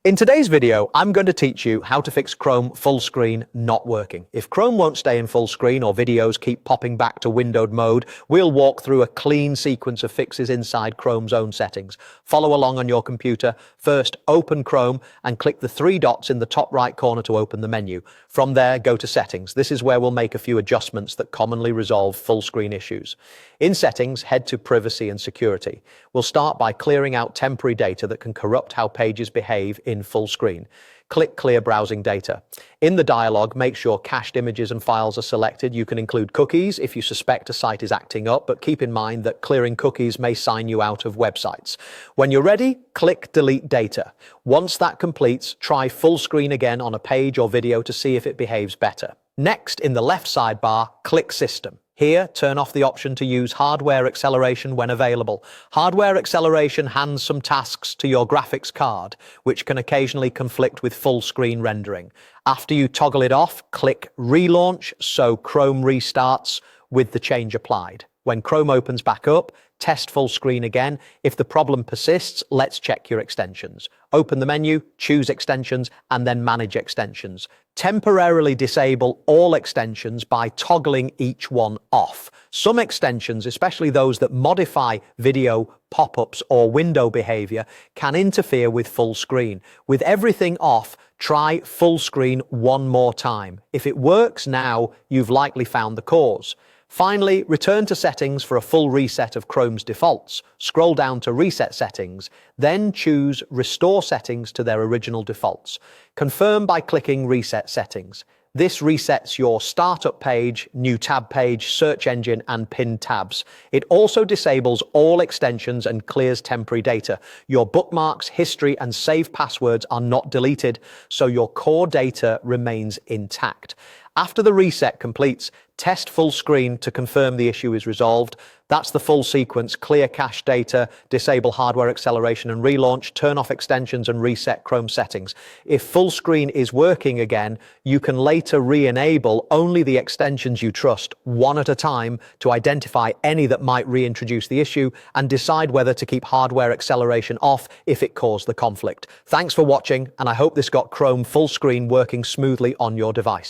In today's video, I'm going to teach you how to fix Chrome full screen not working. If Chrome won't stay in full screen or videos keep popping back to windowed mode, we'll walk through a clean sequence of fixes inside Chrome's own settings. Follow along on your computer. First, open Chrome and click the three dots in the top right corner to open the menu. From there, go to Settings. This is where we'll make a few adjustments that commonly resolve full screen issues. In Settings, head to Privacy and Security. We'll start by clearing out temporary data that can corrupt how pages behave in full screen. Click Clear Browsing Data. In the dialog, make sure cached images and files are selected. You can include cookies if you suspect a site is acting up, but keep in mind that clearing cookies may sign you out of websites. When you're ready, click Delete Data. Once that completes, try full screen again on a page or video to see if it behaves better. Next, in the left sidebar, click System. Here, turn off the option to use hardware acceleration when available. Hardware acceleration hands some tasks to your graphics card, which can occasionally conflict with full screen rendering. After you toggle it off, click Relaunch so Chrome restarts with the change applied. When Chrome opens back up, test full screen again. If the problem persists, let's check your extensions. Open the menu, choose Extensions, and then Manage Extensions. Temporarily disable all extensions by toggling each one off. Some extensions, especially those that modify video, pop-ups, or window behavior, can interfere with full screen. With everything off, try full screen one more time. If it works now, you've likely found the cause. Finally, return to Settings for a full reset of Chrome's defaults. Scroll down to Reset Settings, then choose Restore Settings to their original defaults. Confirm by clicking Reset Settings. This resets your Startup page, New Tab page, Search Engine, and Pinned tabs. It also disables all extensions and clears temporary data. Your bookmarks, history, and saved passwords are not deleted, so your core data remains intact. After the reset completes, test full screen to confirm the issue is resolved. That's the full sequence: clear cache data, disable hardware acceleration and relaunch, turn off extensions and reset Chrome settings. If full screen is working again, you can later re-enable only the extensions you trust, one at a time, to identify any that might reintroduce the issue and decide whether to keep hardware acceleration off if it caused the conflict. Thanks for watching, and I hope this got Chrome full screen working smoothly on your device.